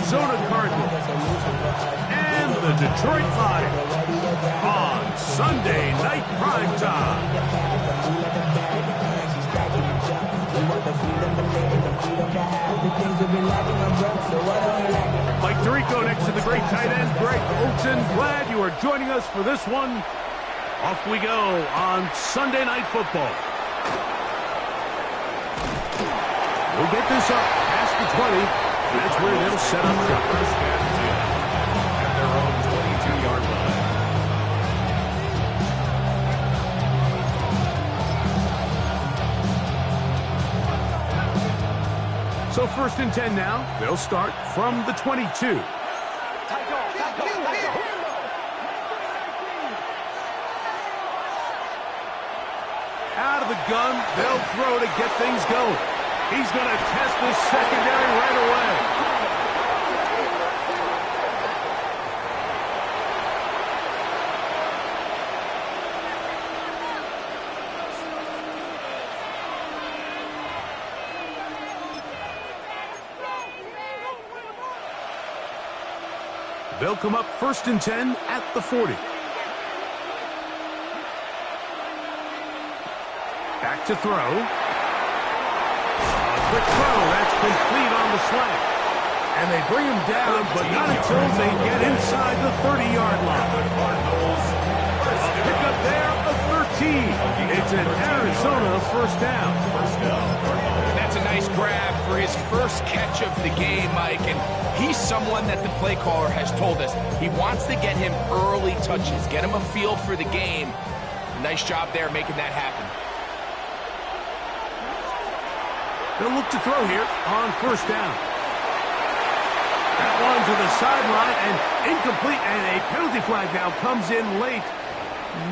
Arizona Cardinals and the Detroit Lions on Sunday Night Primetime. Mike Tirico next to the great tight end, Greg Olsen. Glad you are joining us for this one. Off we go on Sunday Night Football. We'll get this up past the 20. That's where they'll set up shop. At their own 22-yard line. So 1st and 10 now. They'll start from the 22. Out of the gun, they'll throw to get things going. He's going to test this secondary right away. They'll come up 1st and 10 at the 40. Back to throw. A quick throw. That's complete on the slant. And they bring him down, but not until they get inside the 30-yard line. A pickup there of 13. It's an Arizona first down. That's a nice grab for his first catch of the game, Mike. And he's someone that the play caller has told us he wants to get him early touches, get him a feel for the game. Nice job there making that happen. They'll look to throw here on 1st down. That one to the sideline and incomplete, and a penalty flag now comes in late.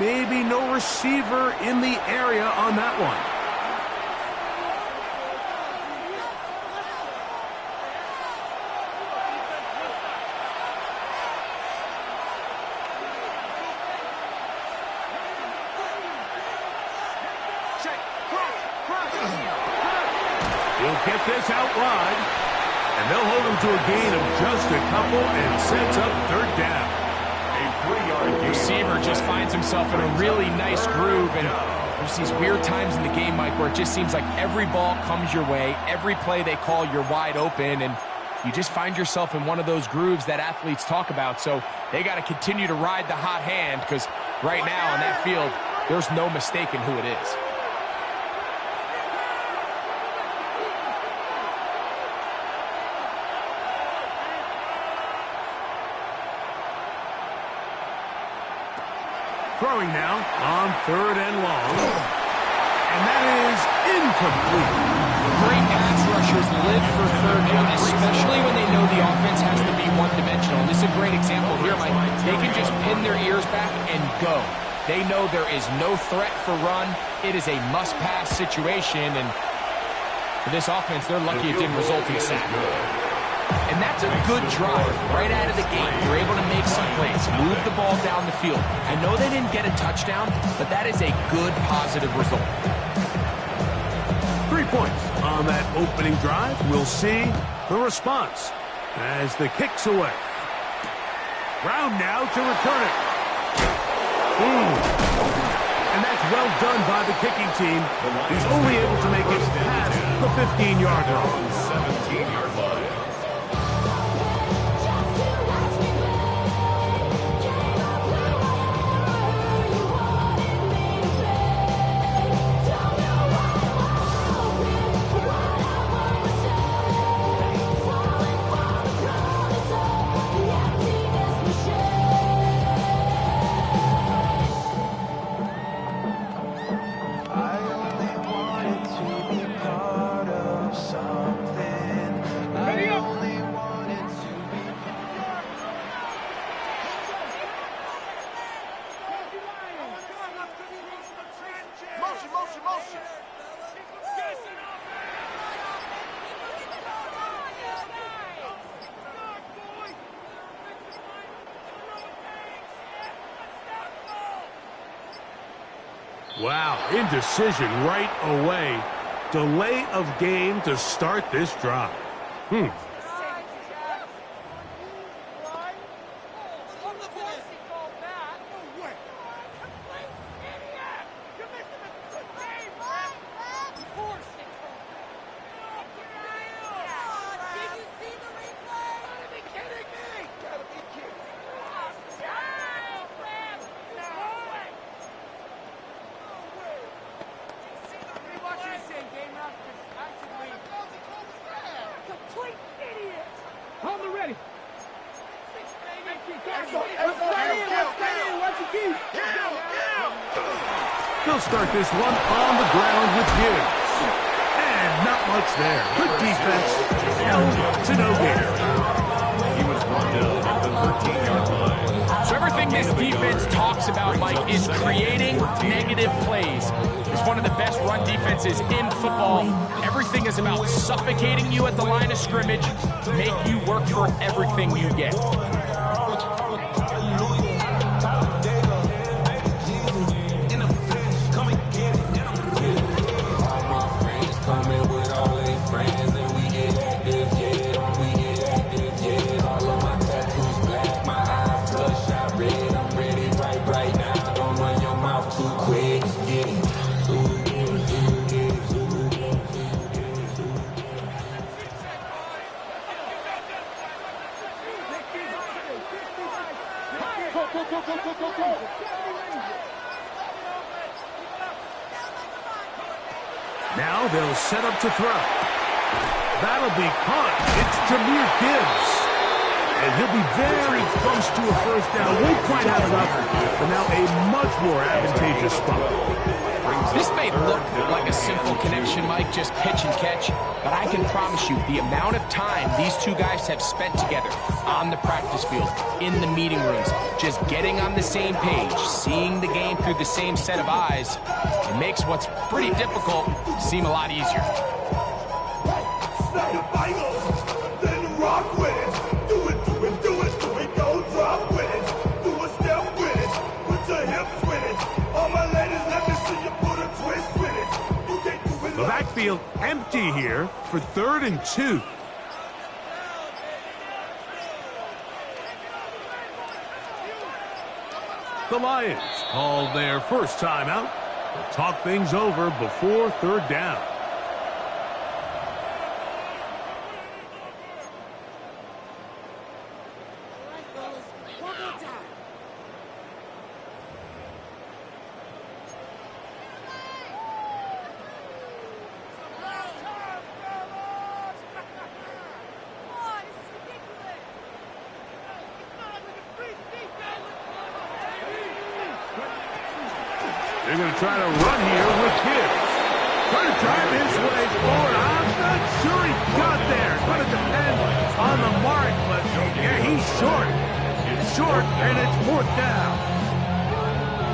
Maybe no receiver in the area on that one. He'll get this out wide, and they'll hold him to a gain of just a couple and sets up 3rd down. A 3-yard gain. Receiver just finds himself in a really nice groove, and there's these weird times in the game, Mike, where it just seems like every ball comes your way, every play they call, you're wide open, and you just find yourself in one of those grooves that athletes talk about. So they got to continue to ride the hot hand, because right now on that field, there's no mistaking who it is. Throwing now on 3rd and long. And that is incomplete. Great pass rushers live for 3rd down, especially when they know the offense has to be one-dimensional. And this is a great example here, Mike. They can just pin their ears back and go. They know there is no threat for run. It is a must-pass situation, and for this offense, they're lucky it didn't result in a sack. And that's a good drive right out of the gate. You're able to make some plays, move the ball down the field. I know they didn't get a touchdown, but that is a good, positive result. 3 points on that opening drive. We'll see the response as the kick's away. Brown now to return it. And that's well done by the kicking team. He's only able to make it past the 15-yard line. 17-yard line. Wow, indecision right away. Delay of game to start this drive. They'll start this one on the ground with Gibbs. And not much there. Good defense. Held to no gain. He was brought down at the 13-yard line. So everything this defense talks about, Mike, is creating negative plays. It's one of the best run defenses in football. Everything is about suffocating you at the line of scrimmage, make you work for everything you get. Now they'll set up to throw. That'll be caught. It's Jahmyr Gibbs. And he'll be very close to a first down. Won't quite have enough, but now a much more advantageous spot. This may look like a simple connection, Mike, just pitch and catch, but I can promise you the amount of time these two guys have spent together on the practice field, in the meeting rooms, just getting on the same page, seeing the game through the same set of eyes, it makes what's pretty difficult seem a lot easier. The backfield empty here for 3rd and 2. The Lions called their first timeout. They'll talk things over before 3rd down. They're going to try to run here with Gibbs. Trying to drive his way forward. I'm not sure he got there. Going to depend on the mark, but yeah, he's short. It's short, and it's 4th down.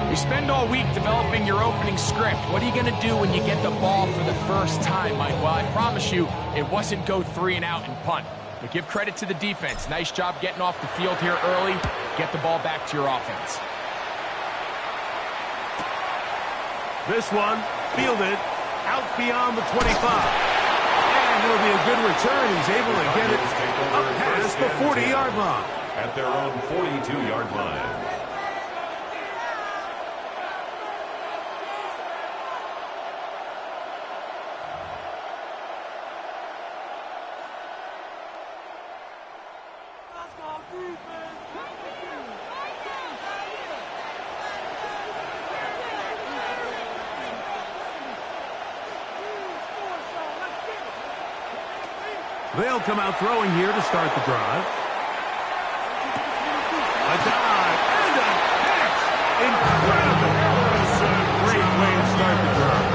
You spend all week developing your opening script. What are you going to do when you get the ball for the first time, Mike? Well, I promise you, it wasn't go 3 and out and punt. But give credit to the defense. Nice job getting off the field here early. Get the ball back to your offense. This one fielded out beyond the 25. And it'll be a good return. He's able to get it up past the 40-yard line. At their own 42-yard line. They'll come out throwing here to start the drive. A dive and a catch. Incredible. That's a great way to start the drive.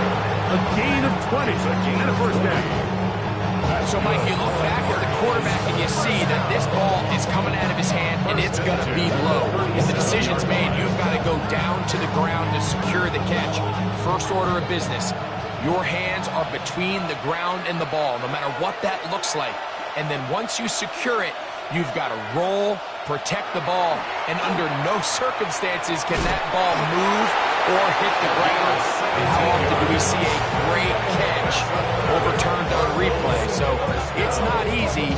A gain of 20 and a first down. So, Mike, you look back at the quarterback and you see that this ball is coming out of his hand and it's going to be low. If the decision's made, you've got to go down to the ground to secure the catch. First order of business. Your hands are between the ground and the ball, no matter what that looks like. And then once you secure it, you've got to roll, protect the ball, and under no circumstances can that ball move or hit the ground. And how often do we see a great catch overturned on replay? So it's not easy.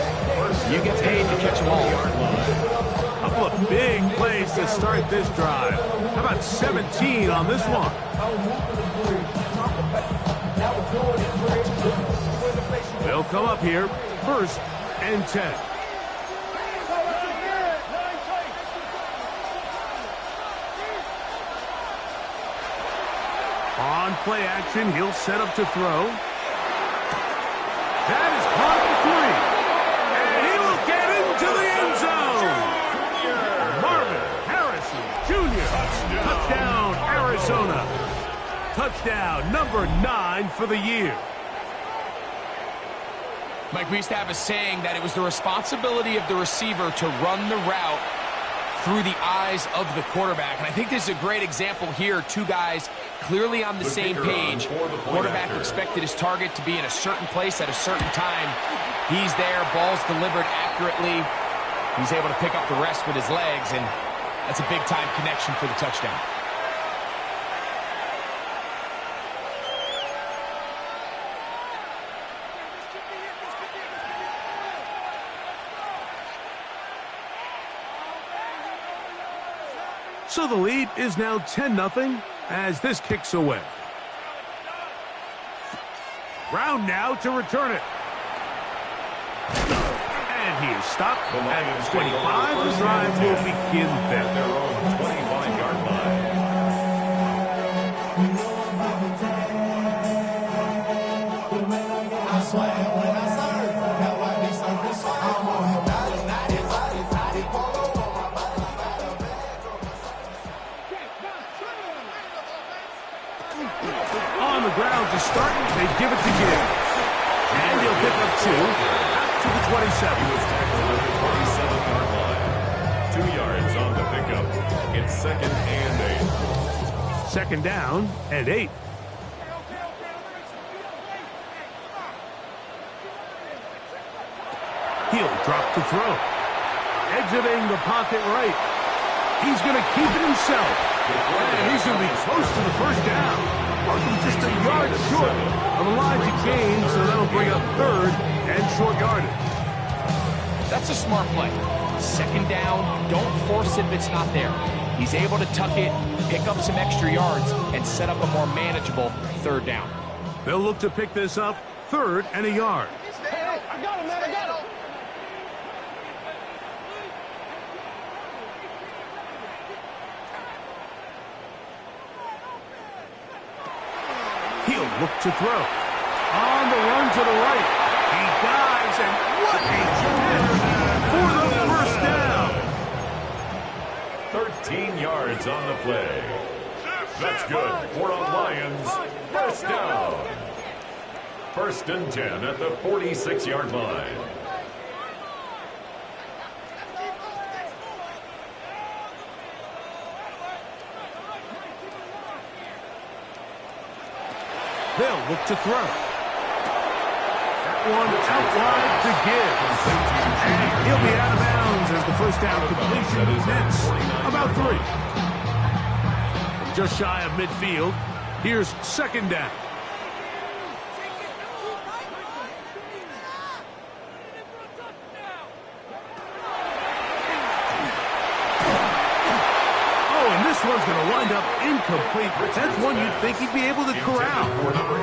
You get paid to catch them all. A couple of big plays to start this drive. How about 17 on this one? They'll come up here, 1st and 10. On play action, he'll set up to throw. That is caught at the 3. And he will get into the touchdown, number 9 for the year. Mike, we used to have a saying that it was the responsibility of the receiver to run the route through the eyes of the quarterback. And I think this is a great example here. Two guys clearly on the same page. Quarterback expected his target to be in a certain place at a certain time. He's there, ball's delivered accurately. He's able to pick up the rest with his legs, and that's a big-time connection for the touchdown. So the lead is now 10-0 as this kicks away. Brown now to return it. And he is stopped at 25. The drive will begin there. Their own 25-yard line. On the ground to start, they give it to Gibbs. And he'll pick up 2 out to the 27. He was tackled at the 27-yard line. 2 yards on the pickup. It's 2nd and 8. Second down and 8. He'll drop to throw. Exiting the pocket right. He's going to keep it himself. And he's going to be close to the first down. Just a yard short of the line to gain, so that'll bring up 3rd and short yardage. That's a smart play. Second down, don't force it if it's not there. He's able to tuck it, pick up some extra yards, and set up a more manageable 3rd down. They'll look to pick this up 3rd and a yard. Hey, I got him, man, I got him. He'll look to throw. On the run to the right. He dives, and what a catch for the first down. 13 yards on the play. That's good for a Lions first down. 1st and 10 at the 46-yard line. They'll look to throw. That one out wide to Gibbs. And he'll be out of bounds as the first down completion nets about 3. Just shy of midfield. Here's 2nd down. This one's going to wind up incomplete. That's one you'd think he'd be able to corral.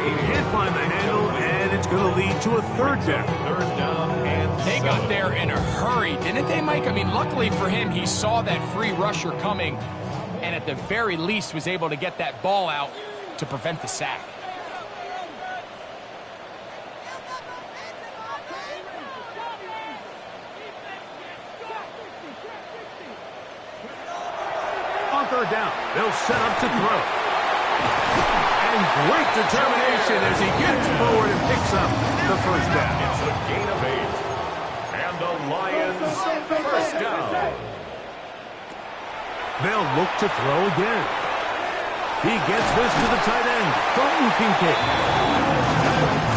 He can't find the handle, and it's going to lead to a 3rd down. 3rd down and They got there in a hurry, didn't they, Mike? I mean, luckily for him, he saw that free rusher coming, and at the very least was able to get that ball out to prevent the sack. On 3rd down, they'll set up to throw. And great determination as he gets forward and picks up the first down. it's a gain of 8. And the Lions first down. They'll look to throw again. He gets this to the tight end, Dalton Kincaid.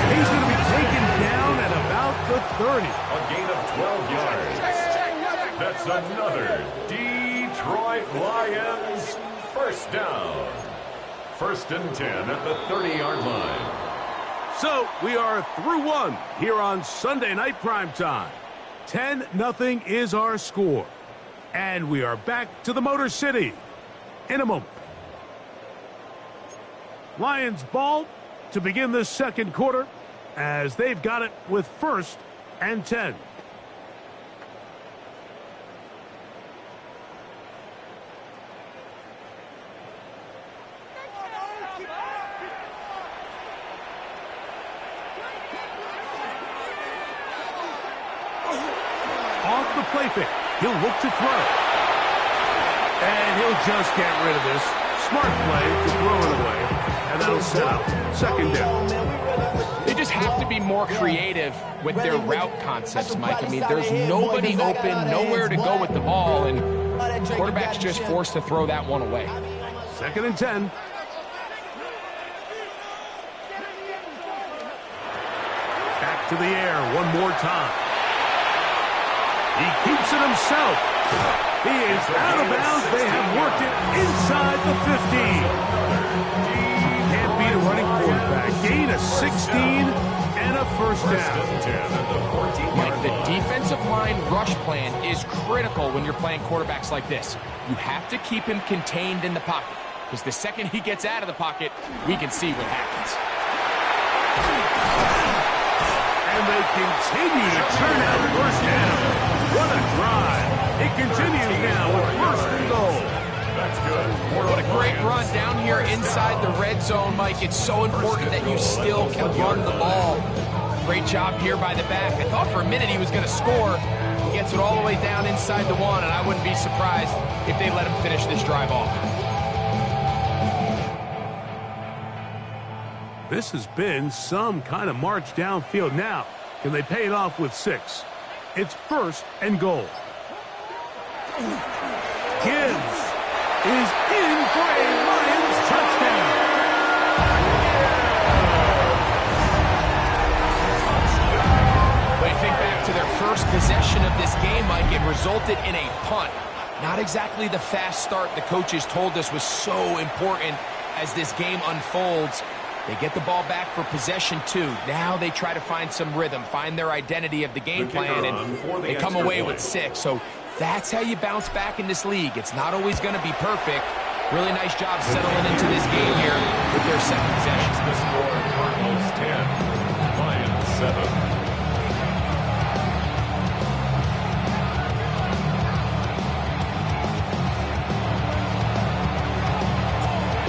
He's going to be taken down at about the 30. A gain of 12 yards. That's another Detroit Lions first down. 1st and 10 at the 30-yard line. So we are through 1 here on Sunday Night Primetime. 10-0 is our score. And we are back to the Motor City in a moment. Lions ball to begin the 2nd quarter as they've got it with 1st and 10. Off the play fake. He'll look to throw. And he'll just get rid of this. smart play to throw it away, and that'll set up second down. They just have to be more creative with their route concepts, Mike. I mean, there's nobody open, nowhere to go with the ball, and the quarterback's just forced to throw that one away. Second and 10. Back to the air one more time. He keeps it himself. He is out of bounds. They have worked it inside the 15. Can't beat a running quarterback. Gain of 16 and a first down. Mike, the defensive line rush plan is critical when you're playing quarterbacks like this. You have to keep him contained in the pocket, because the second he gets out of the pocket, we can see what happens. And they continue to turn out first down. What a drive. It continues now with first and goal. That's good. What a great run down here inside the red zone, Mike. It's so important that you still can run the ball. Great job here by the back. I thought for a minute he was going to score. He gets it all the way down inside the one, and I wouldn't be surprised if they let him finish this drive off. This has been some kind of march downfield. Now, can they pay it off with 6? It's first and goal. Gibbs is in for a Lions touchdown. When you think back to their first possession of this game, Mike, it resulted in a punt. Not exactly the fast start the coaches told us was so important as this game unfolds. They get the ball back for possession 2. Now they try to find some rhythm, find their identity of the game plan, and they come away with 6. So that's how you bounce back in this league. It's not always going to be perfect. Really nice job settling into this game here with their second possession. The score, Cardinals 10, Lions 7.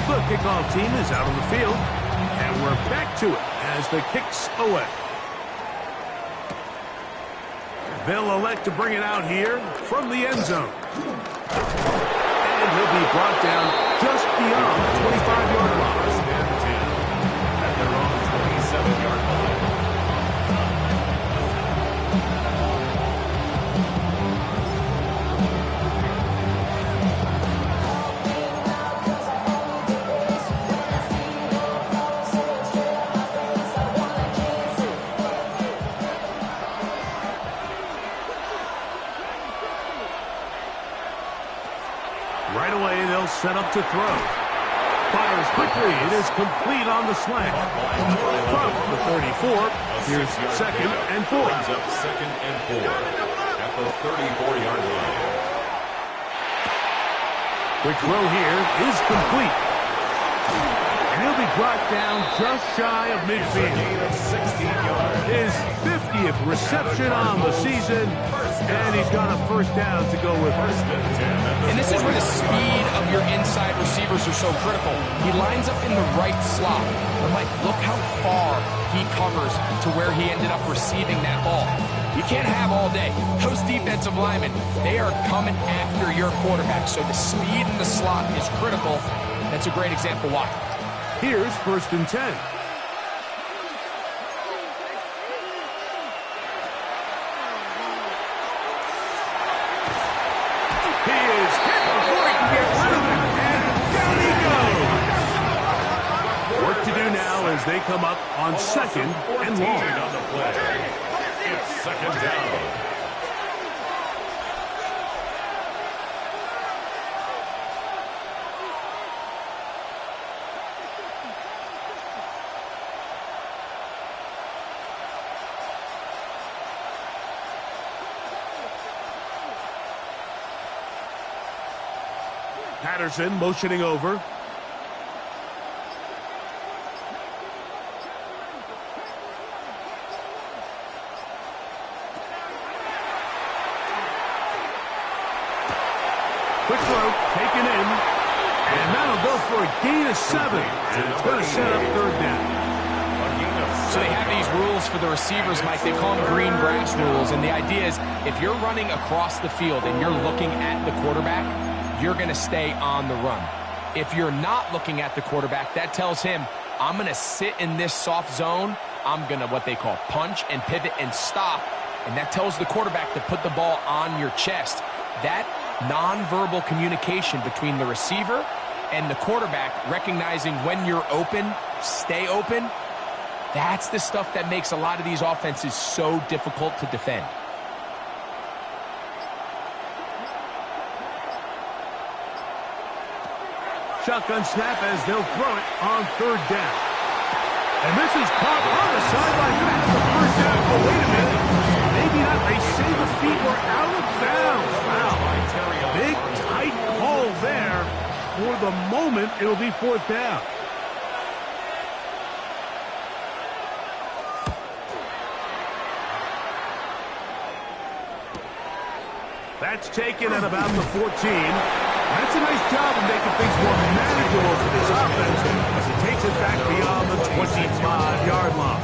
The kickoff team is out on the field, and we're back to it as the kick's away. They'll elect to bring it out here from the end zone. And he'll be brought down just beyond the 25-yard line. First and 10 at their own 27-yard line. Right away, they'll set up to throw. Fires quickly. It is complete on the slant. From the 34, here's second and 4. Brings up second and 4 at the 34-yard line. Quick throw here is complete. And he'll be brought down just shy of midfield. Gain of 16 yards. His 50th reception on the season, and he's got a first down to go with. First and 10 at the And this is where the speed of your inside receivers are so critical. He lines up in the right slot. But Mike, look how far he covers to where he ended up receiving that ball. You can't have all day. Those defensive linemen, they are coming after your quarterback. So the speed in the slot is critical. That's a great example why. Here's first and 10. He is hit before he can get rid of it, and down he goes. Work to do now as they come up on second and long. on the play. It's second down. Patterson motioning over. Quick throw, taken in. And that'll go for a gain of 7. And it's going to set up third down. So they have these rules for the receivers, Mike. They call them green grass rules. And the idea is if you're running across the field and you're looking at the quarterback, you're going to stay on the run. If you're not looking at the quarterback, that tells him, I'm going to sit in this soft zone. I'm going to what they call punch and pivot and stop. And that tells the quarterback to put the ball on your chest. That nonverbal communication between the receiver and the quarterback, recognizing when you're open, stay open, that's the stuff that makes a lot of these offenses so difficult to defend. Shotgun snap as they'll throw it on third down. And this is caught on the sideline. Going to have the first down. Oh, wait a minute. Maybe not. They say the feet were out of bounds. Wow. Big, tight call there. For the moment, it'll be fourth down. That's taken at about the 14. That's a nice job of making things more manageable for this offense as it takes it back beyond the 25-yard line.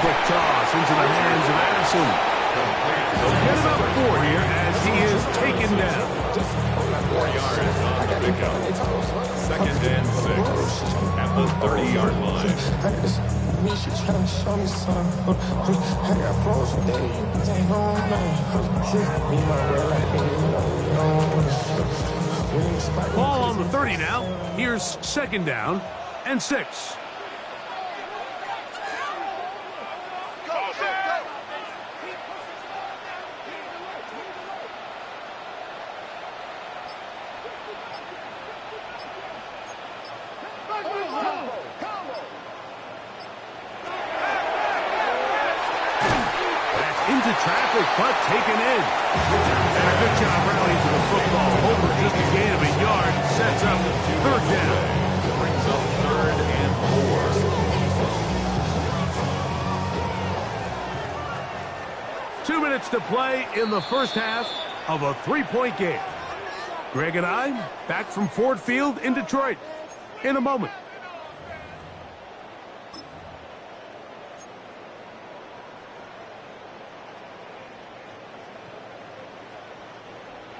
Quick toss into the hands of Addison. They'll get about 4 here as he is taken down. 4 yards on the pickup. 2nd and 6 at the 30-yard line. Ball on the 30 now. Here's 2nd down and 6. Into traffic, but taken in. And a good job rallying to the football. Over just a gain of a yard. Sets up 3rd down. Brings up 3rd and 4. 2 minutes to play in the first half of a 3-point game. Greg and I back from Ford Field in Detroit in a moment.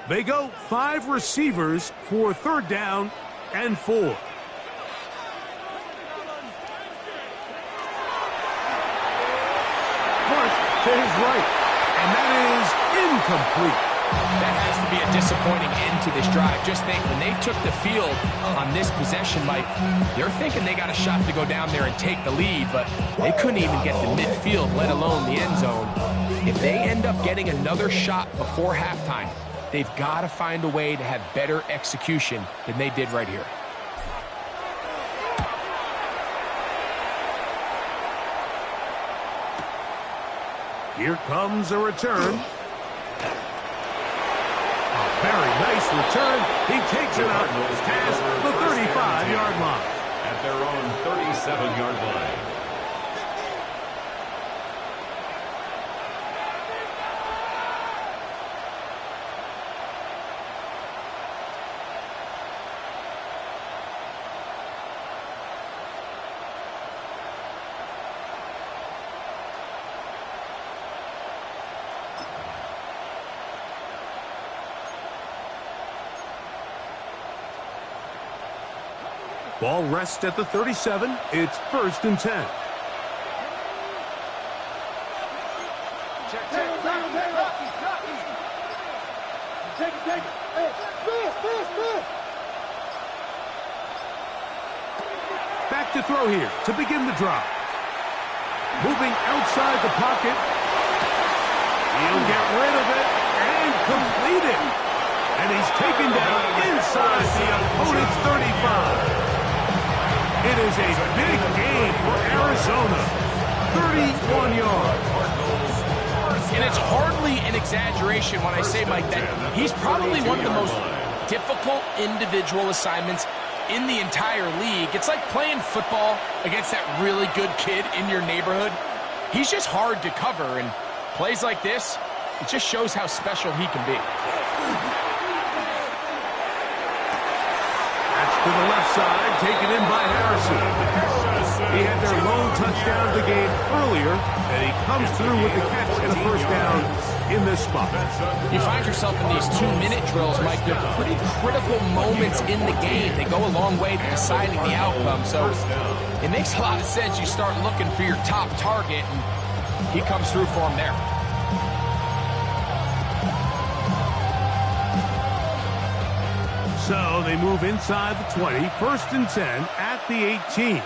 They go 5 receivers for 3rd down and 4. Flush to his right, and that is incomplete. That has to be a disappointing end to this drive. Just think, when they took the field on this possession, Mike, they're thinking they got a shot to go down there and take the lead, but they couldn't even get to midfield, let alone the end zone. If they end up getting another shot before halftime, they've got to find a way to have better execution than they did right here. Here comes a return. A very nice return. He takes it out past the 35-yard line. At their own 37-yard line. Ball rests at the 37. It's 1st and 10. Back to throw here to begin the drive. Moving outside the pocket. He'll get rid of it and complete it. And he's taken down inside the opponent's 35. It is a big gain for Arizona. 31 yards. And it's hardly an exaggeration when I say, Mike, that he's probably one of the most difficult individual assignments in the entire league. It's like playing football against that really good kid in your neighborhood. He's just hard to cover, and plays like this, it just shows how special he can be. That's to the left side, taken in by Harrison. He had their lone touchdown of the game earlier, and he comes through with the catch and a first down in this spot. You find yourself in these 2-minute drills, Mike. They're pretty critical moments in the game. They go a long way to deciding the outcome, so it makes a lot of sense. You start looking for your top target, and he comes through for him there. So they move inside the 20, first and 10 at the 18.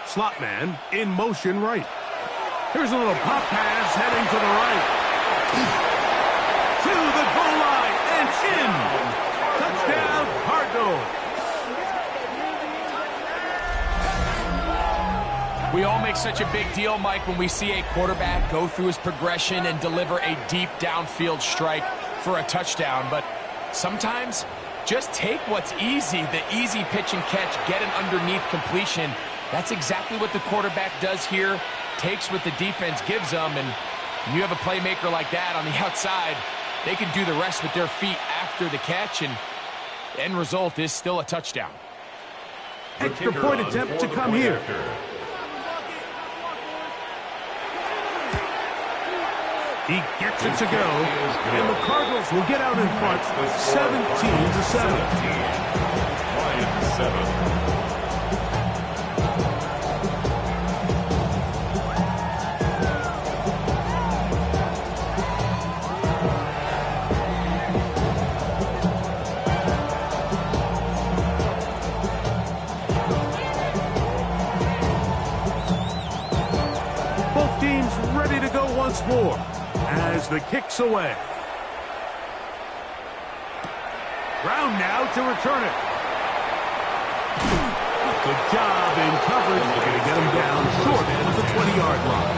Slot man in motion right. Here's a little pop pass heading to the right. To the goal line and in. Touchdown, Cardinals. We all make such a big deal, Mike, when we see a quarterback go through his progression and deliver a deep downfield strike for a touchdown. But sometimes just take what's easy, the easy pitch and catch, get an underneath completion. That's exactly what the quarterback does here. Takes what the defense gives them, and when you have a playmaker like that on the outside, they can do the rest with their feet after the catch, and the end result is still a touchdown. Extra point attempt to come here. He gets it to go, and the Cardinals will get out in front 17-7. Lions 7. Both teams ready to go once more as the kick's away. Brown now to return it. Good job in coverage. They're going to get him down short of the 20-yard line.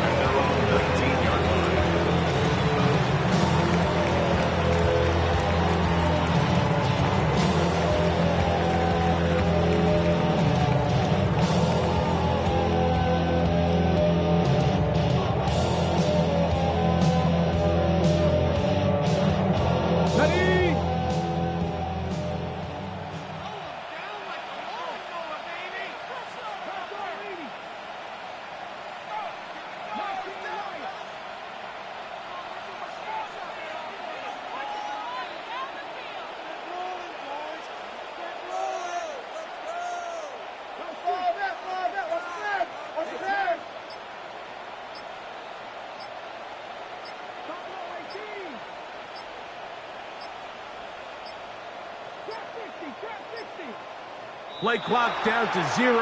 Play clock down to 0.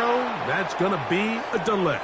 That's going to be a delay.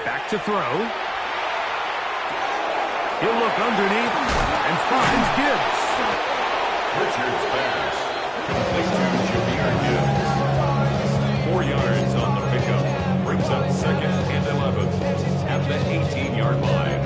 Back to throw. He'll look underneath and finds Gibbs. Richard's pass. Complete to Jameer Gibbs. 4 yards on the pickup. Brings up 2nd and 11 at the 18-yard line.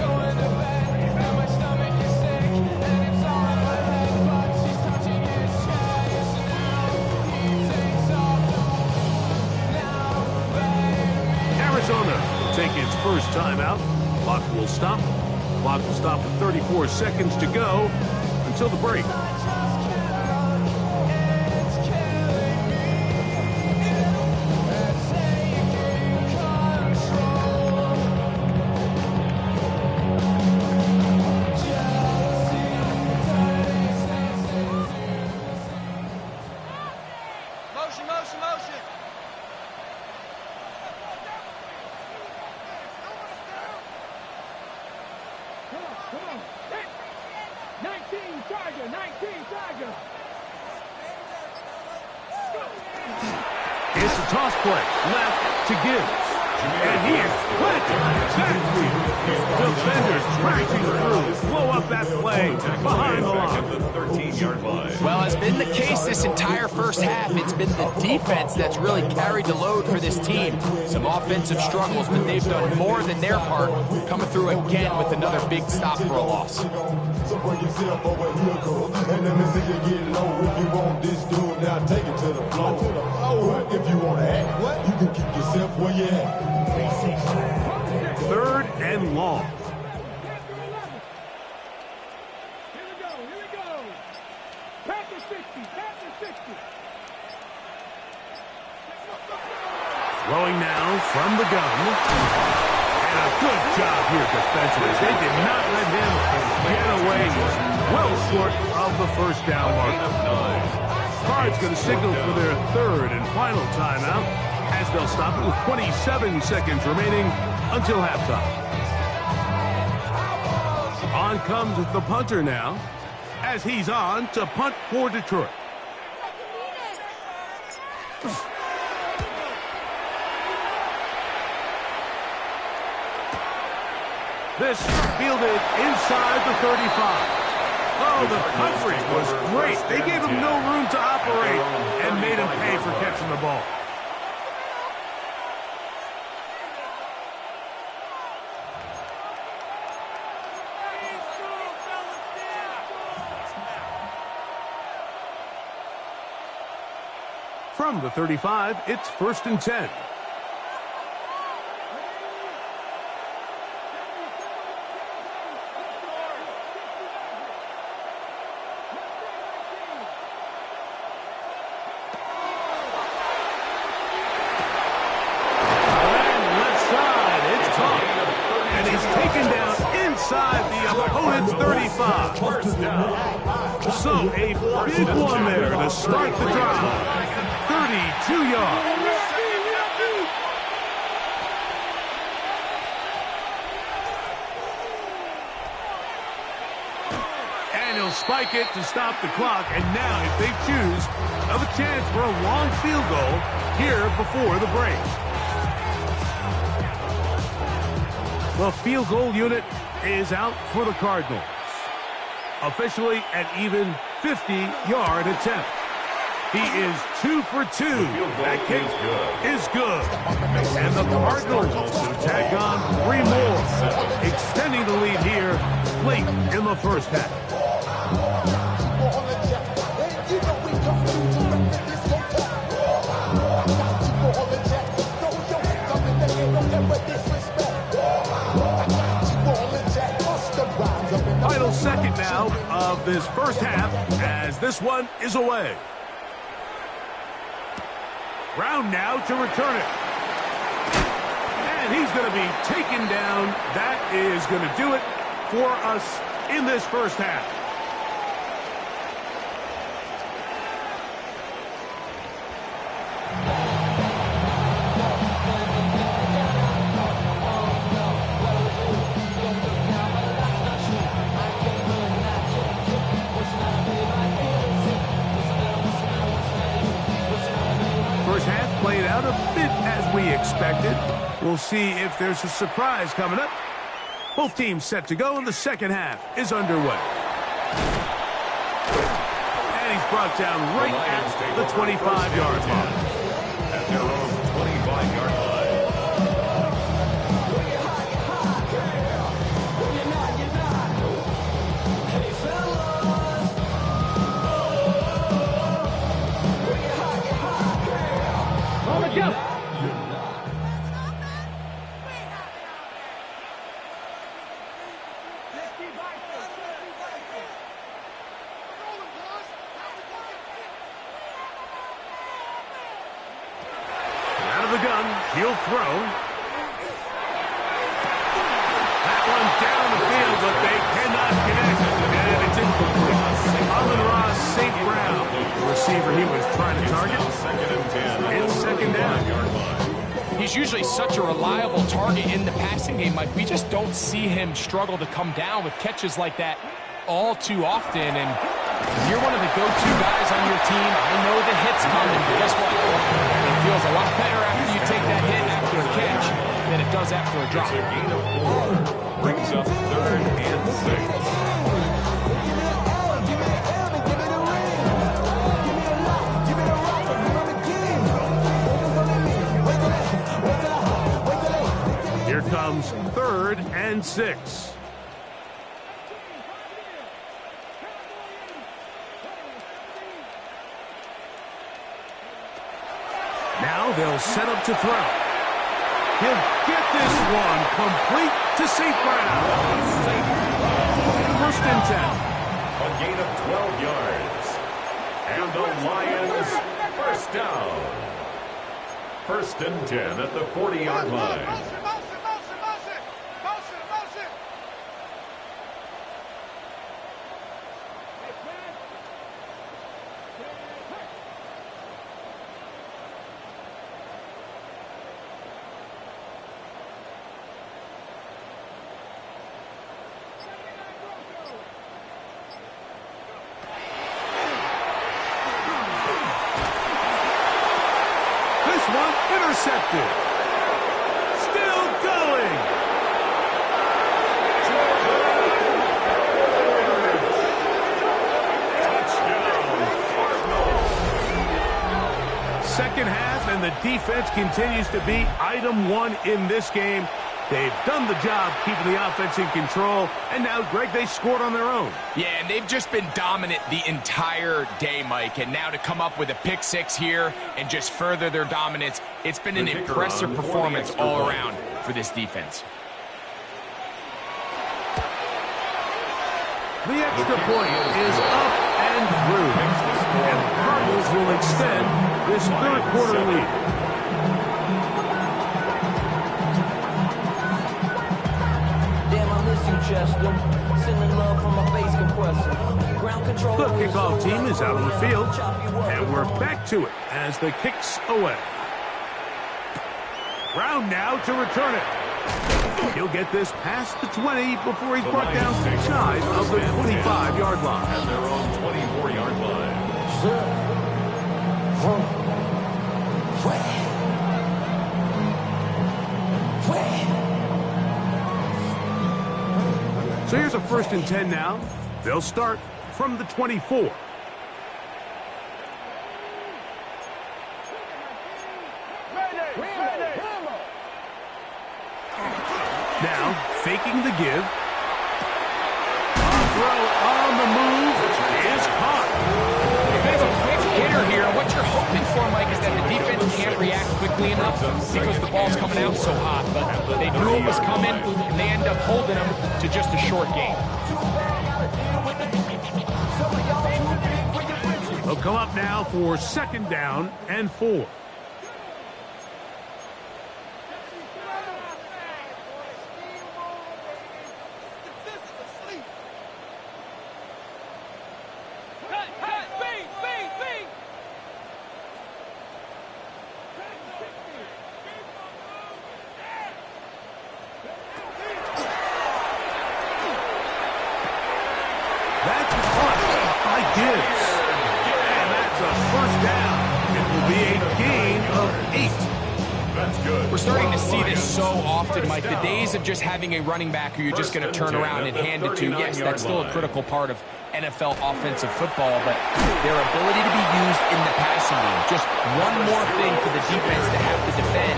Arizona will take its first time out. Clock will stop. Clock will stop with 34 seconds to go until the break. It's a toss play, left to Gibbs. And he is planted backfield. Defenders crashing through. Blow up that play behind the line. The 13-yard line. Well, as been the case this entire first half, it's been the defense that's really carried the load for this team. Some offensive struggles, but they've done more than their part, coming through again with another big stop for a loss. So bring yourself over here, girl. And let me see you get low. If you want this dude, now take it to the floor. If you want to act, you can keep yourself where you at. Third and long. Here we go. Pack the 60. Throwing now from the gun. And a good job here defensively. They did not let him get away. Well short of the first down mark. Cards going to signal for their third and final timeout, as they'll stop it with 27 seconds remaining until halftime. On comes the punter now, as he's on to punt for Detroit. This fielded inside the 35. Oh, the coverage was great. They gave him no room to operate and made him pay for catching the ball. From the 35, it's 1st and 10. So, a big one there to start the drive. 32 yards. And he'll spike it to stop the clock. And now, if they choose, have a chance for a long field goal here before the break. The field goal unit is out for the Cardinals. Officially an even 50-yard attempt. He is 2 for 2. That kick is good. And the Cardinals also tack on 3 more, extending the lead here late in the first half. Final second now of this first half, as this one is away. Brown now to return it. And he's going to be taken down. That is going to do it for us in this first half. Played out a bit as we expected. We'll see if there's a surprise coming up. Both teams set to go, and the second half is underway. And he's brought down right at the 25-yard line. At their own 25-yard line. The gun, he'll throw. That one down the field, but they cannot connect. And it's incomplete. Amon-Ra St. Brown, the receiver he was trying to target. It's second down. He's usually such a reliable target in the passing game, Mike. We just don't see him struggle to come down with catches like that. all too often, and if you're one of the go-to guys on your team, I know the hit's coming, but guess what? It feels a lot better after you take that hit after a catch than it does after a drop. It's a gain of 4. Brings up 3rd and 6. Here comes 3rd and 6. Now they'll set up to throw. He'll get this one complete to St. Brown. 1st and 10. A gain of 12 yards. And the Lions 1st down. 1st and 10 at the 40-yard line. Intercepted. Still going. Second half, and the defense continues to be item 1 in this game. They've done the job keeping the offense in control, and now, Greg, they scored on their own. Yeah, and they've just been dominant the entire day, Mike, and now to come up with a pick 6 here and just further their dominance, it's been an impressive performance all around for this defense. The extra point is up and through, and the Cardinals will extend this 3rd quarter lead. Chester, sending love from my bass compressor. Ground control. The kickoff team is out on the field, and we're back to it as the kick's away. Brown now to return it. He'll get this past the 20 before he's brought down shy of the 25-yard line. At their own 24-yard line. So here's a 1st and 10 now. They'll start from the 24. Now, faking the give. A throw on the move is caught. They have a quick hitter here. What you're hoping for, Mike, is that the defense can't react quickly enough because the ball's coming out so hot. But they knew it was coming, and they end up holding them to just a short game. They'll come up now for 2nd down and 4. That's caught by Gibbs. And that's a 1st down. It will be a gain of 8. That's good. We're starting to see this so often, Mike. The days of just having a running back who you're just going to turn around and hand it to, yes, that's still a critical part of NFL offensive football, but their ability to be used in the passing game, just one more thing for the defense to have to defend.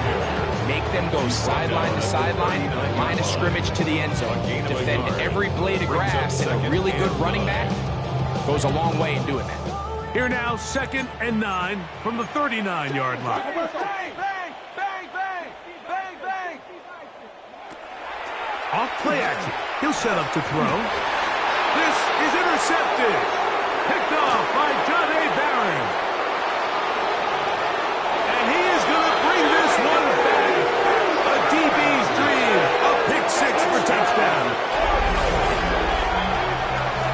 Make them go sideline to sideline, line of scrimmage to the end zone. Defend every blade of grass, and a really good running back goes a long way in doing that. Here now, 2nd and 9 from the 39-yard line. Bang, bang, bang, bang, bang, bang. Off play action. He'll set up to throw. This is intercepted. Picked off by John A. Barron. And he is going to bring this one back. A DB's dream. A pick 6 for touchdown.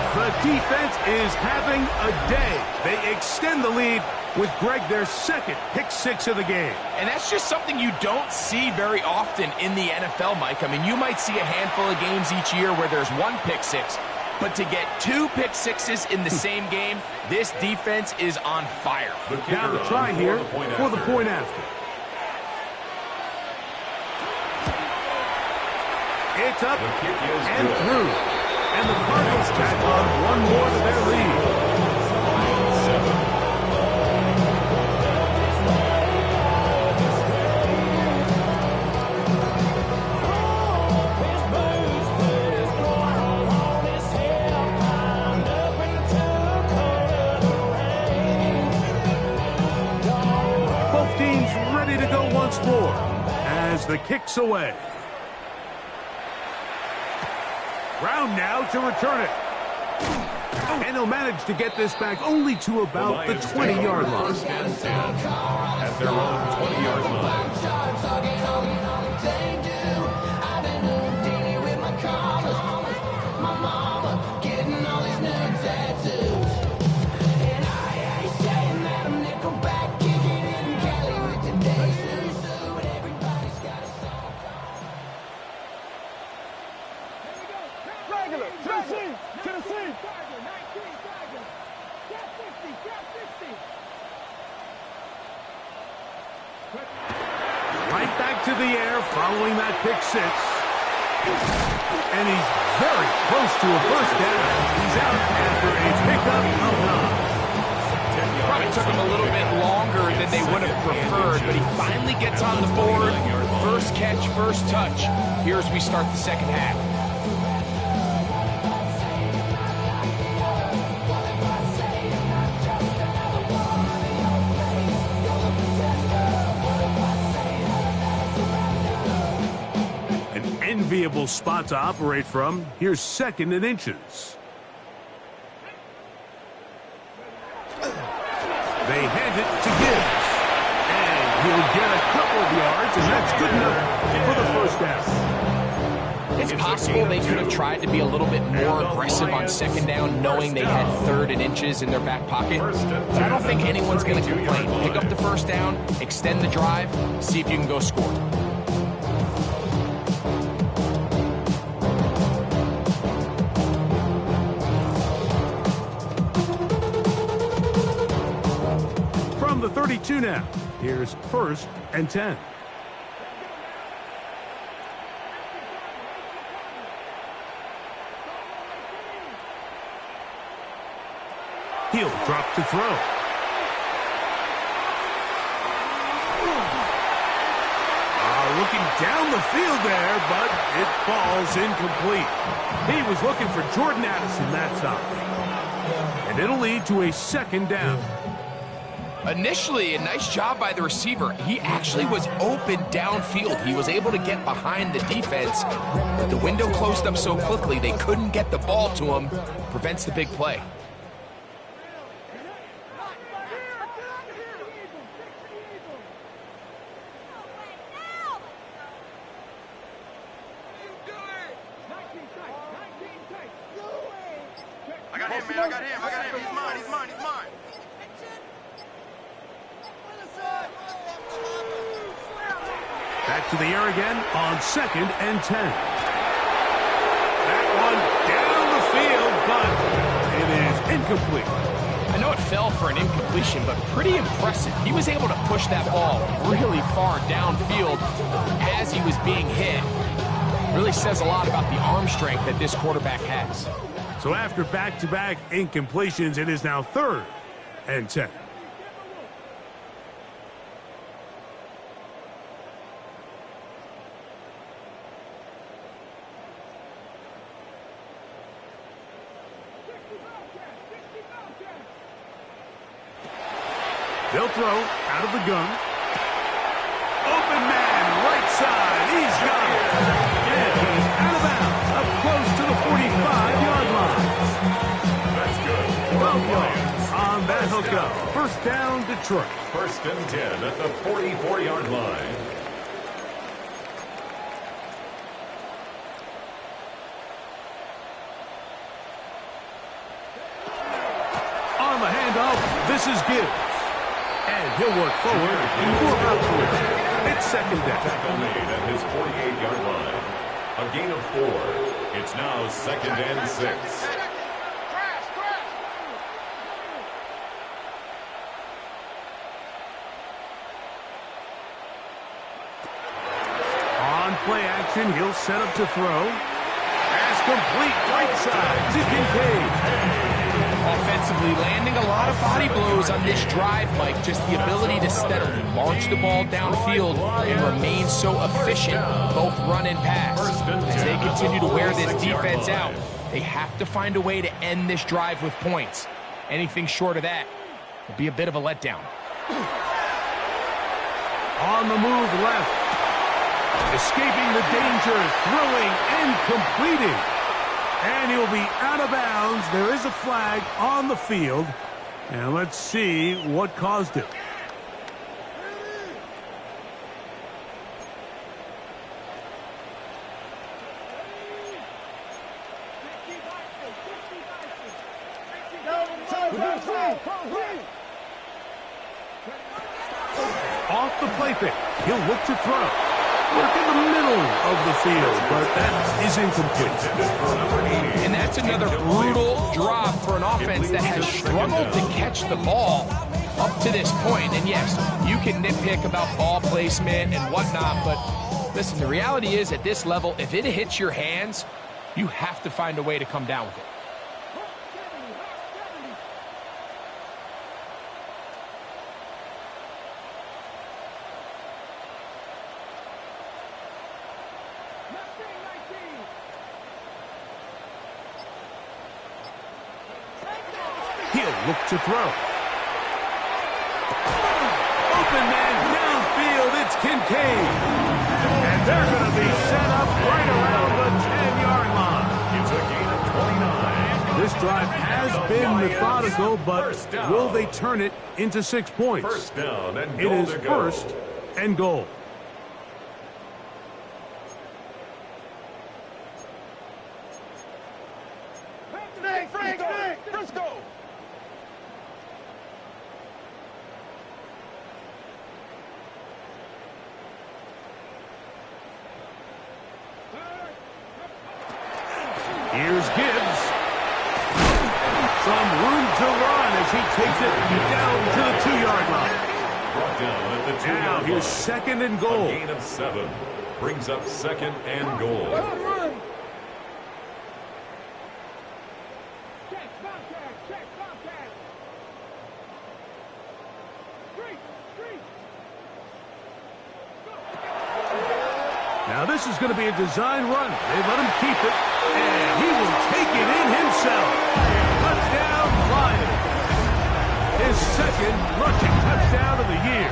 The defense is having a day. They extend the lead with, Greg, their 2nd pick 6 of the game. And that's just something you don't see very often in the NFL, Mike. I mean, you might see a handful of games each year where there's one pick 6, But to get 2 pick sixes in the same game, this defense is on fire. Now the try here for the point after. It's up and through. And the Cardinals tack on one more to their lead. Both teams ready to go once more as the kick's away. Brown now to return it. And he'll manage to get this back only to about the 20-yard line. First and 10 at their own 20-yard line. Tennessee. Tiger, 19, Tiger. Cat 50, Cat 50. Right back to the air following that pick six. And he's very close to a first down. He's out after a pickup of 9. Probably took him a little bit longer than they would have preferred, but he finally gets on the board. First catch, first touch. Here as we start the second half. Enviable spot to operate from. Here's 2nd and inches. They hand it to Gibbs. And he'll get a couple of yards, and that's good enough for the first down. It's possible they could have tried to be a little bit more aggressive on 2nd down, knowing they had 3rd and inches in their back pocket. But I don't think anyone's going to complain. Pick up the first down, extend the drive, see if you can go score. From the 32 now. Here's 1st and 10. He'll drop to throw. Looking down the field there, but it falls incomplete. He was looking for Jordan Addison that time. And it'll lead to a 2nd down. Initially, a nice job by the receiver. He actually was open downfield. He was able to get behind the defense, but the window closed up so quickly they couldn't get the ball to him. Prevents the big play. I got him, man. I got him. He's mine. Back to the air again on 2nd and 10. That one down the field, but it is incomplete. I know it fell for an incompletion, but pretty impressive. He was able to push that ball really far downfield as he was being hit. Really says a lot about the arm strength that this quarterback has. So after back-to-back incompletions, it is now 3rd and 10. They'll throw out of the gun. Open man, right side. He's got it. And he's out of bounds, up close to the 45-yard line. That's good. 12 yards on that hookup. First down, Detroit. 1st and 10 at the 44-yard line. On the handoff, this is Gibbs. And he'll work forward for about 3. It's 2nd down. Tackle made at his 48-yard line. A gain of 4. It's now 2nd and 6. action. He'll set up to throw. Pass complete right side to Kincaid. Offensively, landing a lot of body blows on this drive, Mike. Just the ability to steadily march the ball downfield and remain so efficient, both run and pass. As they continue to wear this defense out, they have to find a way to end this drive with points. Anything short of that will be a bit of a letdown. On the move left. Escaping the danger, throwing and completing. And he'll be out of bounds. There is a flag on the field. And let's see what caused it. Off the play fake. He'll look to throw. Work in the middle of the field, but that is incomplete. And that's another brutal drop for an offense that has struggled to catch the ball up to this point. And yes, you can nitpick about ball placement and whatnot, but listen, the reality is at this level, if it hits your hands, you have to find a way to come down with it. He'll look to throw. Open man downfield, it's Kincaid. And they're going to be set up right around the 10-yard line. It's a gain of 29. This drive has been methodical, but will they turn it into 6 points? First down and It goal is to go. first and goal. Let's go. Here's Gibbs. Some room to run as he takes it down to the 2-yard line. Brought down at the 2-yard Now line. here's second and A goal. gain of 7. Brings up second and goal. Check, contact. Street. Now this is going to be a design run. They let him keep it, and he will take it in himself. Touchdown, Lions. His second rushing touchdown of the year.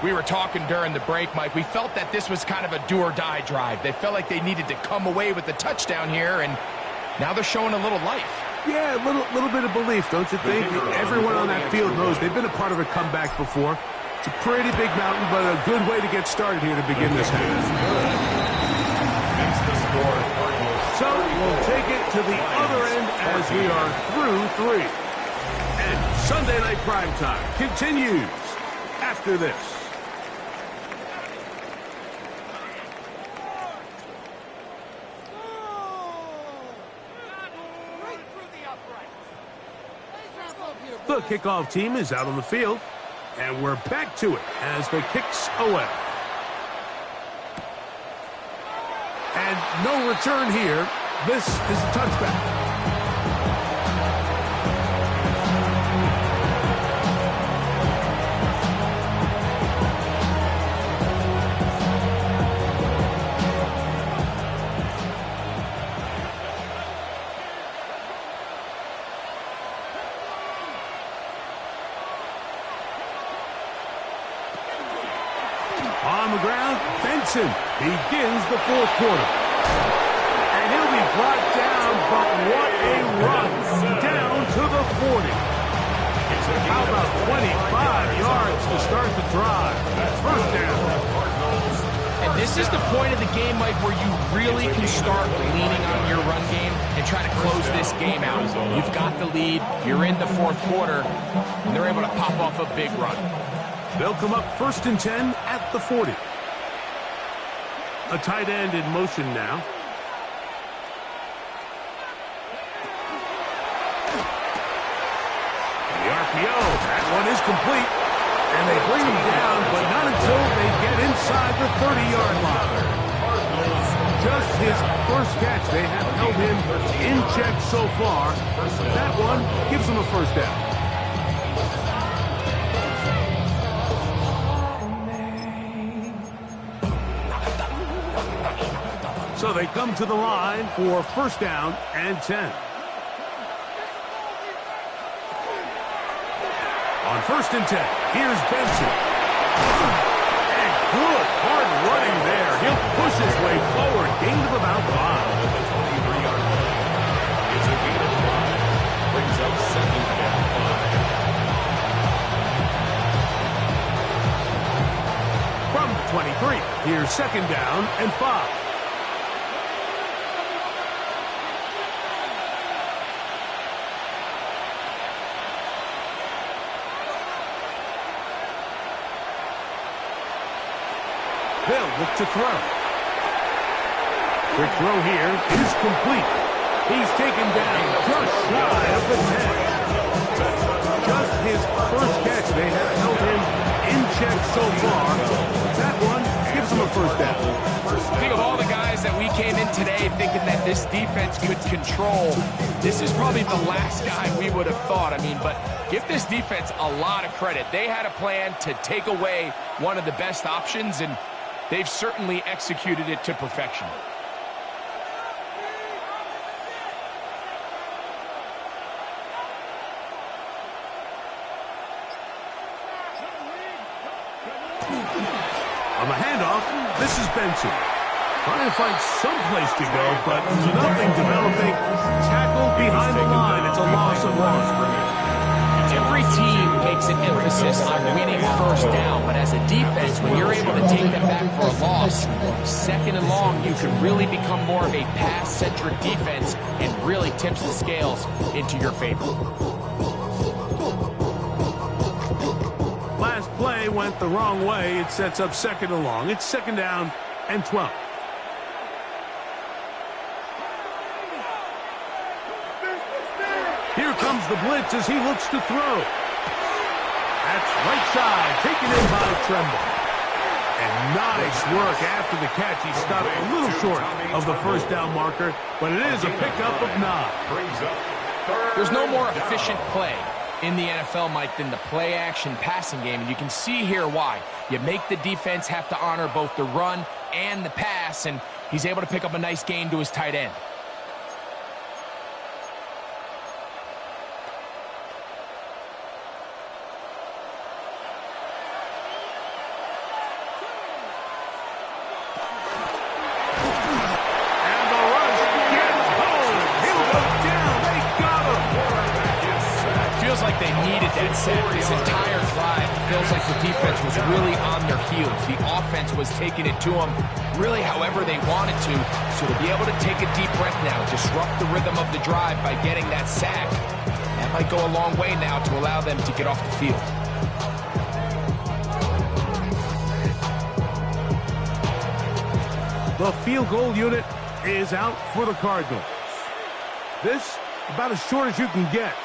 We were talking during the break, Mike. We felt that this was kind of a do-or-die drive. They felt like they needed to come away with the touchdown here, and now they're showing a little life. Yeah, a little bit of belief, don't you think? Everyone on that field knows they've been a part of a comeback before. It's a pretty big mountain, but a good way to get started here to begin this half. Makes the score Cardinals. So we'll take it to the other end as we are through 3. And Sunday Night Primetime continues after this. The kickoff team is out on the field, and we're back to it as the kick's away. And no return here. This is a touchback. On the ground, Benson begins the fourth quarter. And he'll be brought down, but what a run down to the 40. How about 25 yards to start the drive? First down. And this is the point of the game, Mike, where you really can start leaning on your run game and try to close this game out. You've got the lead, you're in the fourth quarter, and they're able to pop off a big run. They'll come up first and 10 at the 40. A tight end in motion now. The RPO, that one is complete. And they bring him down, but not until they get inside the 30-yard line. Just his first catch. They have held him in check so far. That one gives him a first down. So they come to the line for first down and 10. On first and 10, here's Benson. And good hard running there. He'll push his way forward. Gain of about 5. At the 23-yard line. It's a gain of 5. Brings up second and 5. From the 23, here's second down and 5. They'll look to throw. Quick throw here is complete. He's taken down just shy of the 10. Just his first catch. They have held him in check so far. That one gives him a first down. Think of all the guys that we came in today thinking that this defense could control. This is probably the last guy we would have thought. I mean, but give this defense a lot of credit. They had a plan to take away one of the best options, and they've certainly executed it to perfection. On the handoff, this is Benson. Trying to find some place to go, but nothing developing. Tackled behind the line. It's a loss of 1. Every team makes an emphasis on winning first down, but as a defense, when you're able to take them back for a loss, second and long, you can really become more of a pass-centric defense and really tips the scales into your favor. Last play went the wrong way. It sets up second and long. It's second down and 12. Here comes the blitz as he looks to throw. That's right side, taken in by Tremble. And nice work after the catch. He stopped a little short of the first down marker, but it is a pickup of 9. There's no more efficient play in the NFL, Mike, than the play-action passing game, and you can see here why. You make the defense have to honor both the run and the pass, and he's able to pick up a nice gain to his tight end. Like they needed that sack. This entire drive feels like the defense was really on their heels. The offense was taking it to them really however they wanted to. So to be able to take a deep breath now, disrupt the rhythm of the drive by getting that sack, that might go a long way now to allow them to get off the field. The field goal unit is out for the Cardinals. This about as short as you can get.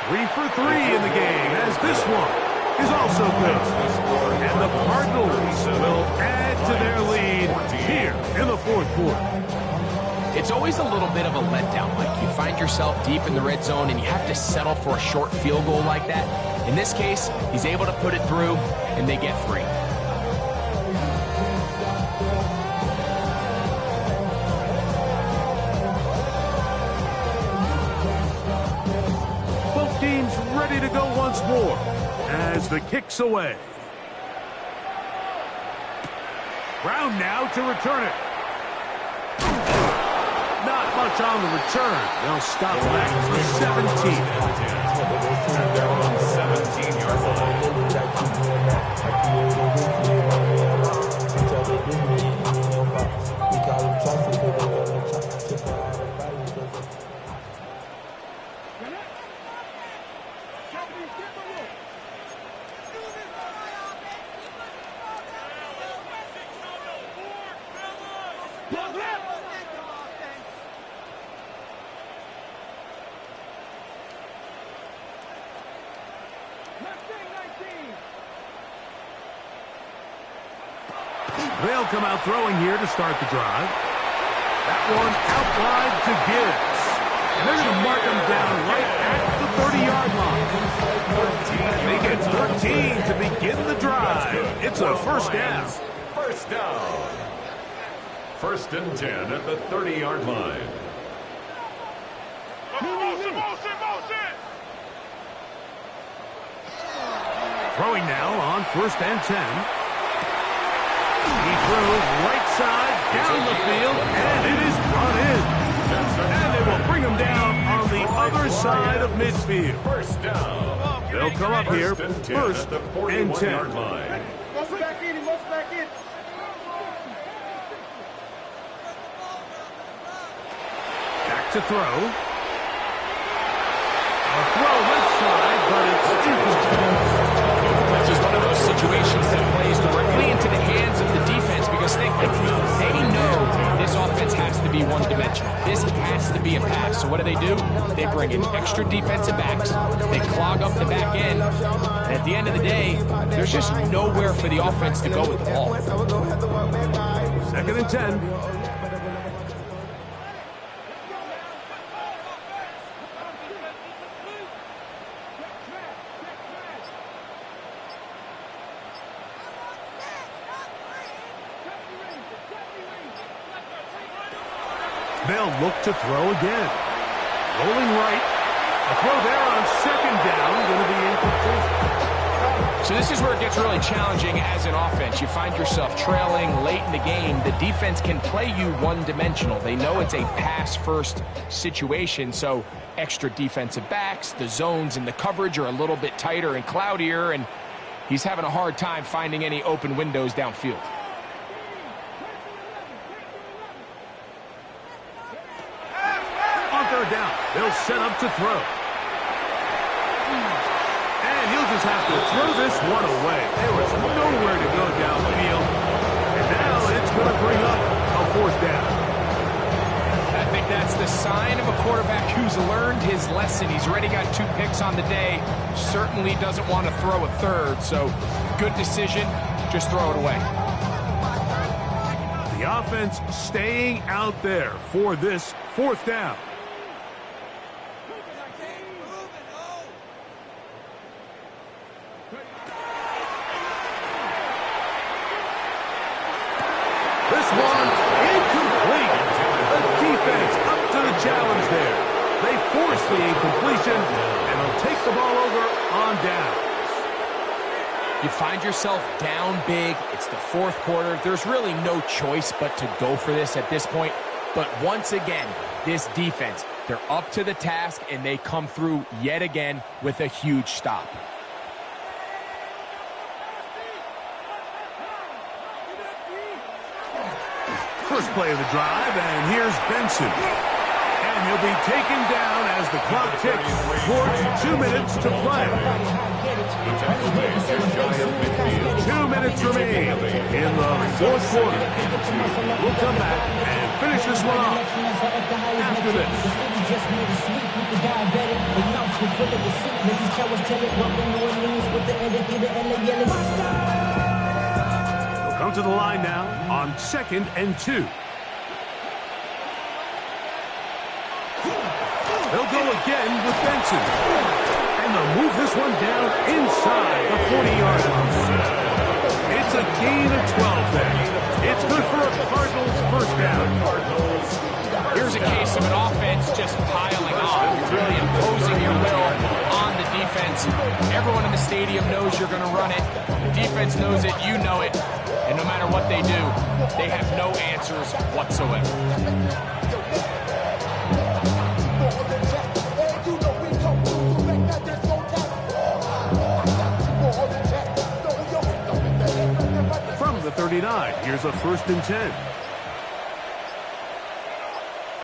Three for 3 in the game, as this one is also good. And the Cardinals will add to their lead here in the fourth quarter. It's always a little bit of a letdown, Mike. You find yourself deep in the red zone and you have to settle for a short field goal like that. In this case, he's able to put it through and they get 3. Both teams ready to go once more as the kick's away. Brown now to return it. Not much on the return. They'll stop back at the 17. They're on 17-yard line. They'll come out throwing here to start the drive. That one out wide to Gibbs. And they're going to mark him down right at the 30-yard line. They get 13 to begin the drive. It's a first down. First down. First and 10 at the 30-yard line. Throwing now on first and 10. He throws right side down the field, and it is brought in. And they will bring him down on the other side of midfield. First down. They'll come up here first at the and 10. 41-yard line. Muscle back in, muscle back in. Back to throw. A throw left side, but it's incomplete. This is one of those situations that plays directly into the hands of the defense because they know this offense has to be one-dimensional. This has to be a pass. So what do? They bring in extra defensive backs. They clog up the back end. And at the end of the day, there's just nowhere for the offense to go with the ball. Second and 10. They'll look to throw again. Rolling right. A throw there on second down. Going to be incomplete. So this is where it gets really challenging as an offense. You find yourself trailing late in the game. The defense can play you one-dimensional. They know it's a pass-first situation, so extra defensive backs, the zones and the coverage are a little bit tighter and cloudier, and he's having a hard time finding any open windows downfield. Third down. They'll set up to throw. And he'll just have to throw this one away. There was nowhere to go downfield. And now it's going to bring up a fourth down. I think that's the sign of a quarterback who's learned his lesson. He's already got 2 picks on the day. Certainly doesn't want to throw a third. So good decision. Just throw it away. The offense staying out there for this fourth down. This one's incomplete. The defense up to the challenge there. They force the incompletion, and they'll take the ball over on downs. You find yourself down big. It's the fourth quarter. There's really no choice but to go for this at this point. But once again, this defense, they're up to the task, and they come through yet again with a huge stop. First play of the drive, and here's Benson. And he'll be taken down as the clock ticks towards 2 minutes to play. 2 minutes remain in the fourth quarter. We'll come back and finish this one off after this. They'll come to the line now on 2nd and 2. They'll go again with Benson. And they'll move this one down inside the 40-yard line. It's a gain of 12 there. It's good for a Cardinals first down. Here's a case of an offense just piling on. You're really imposing your will on the defense. Everyone in the stadium knows you're going to run it. The defense knows it. You know it. And no matter what they do, they have no answers whatsoever. From the 39, here's a 1st and 10.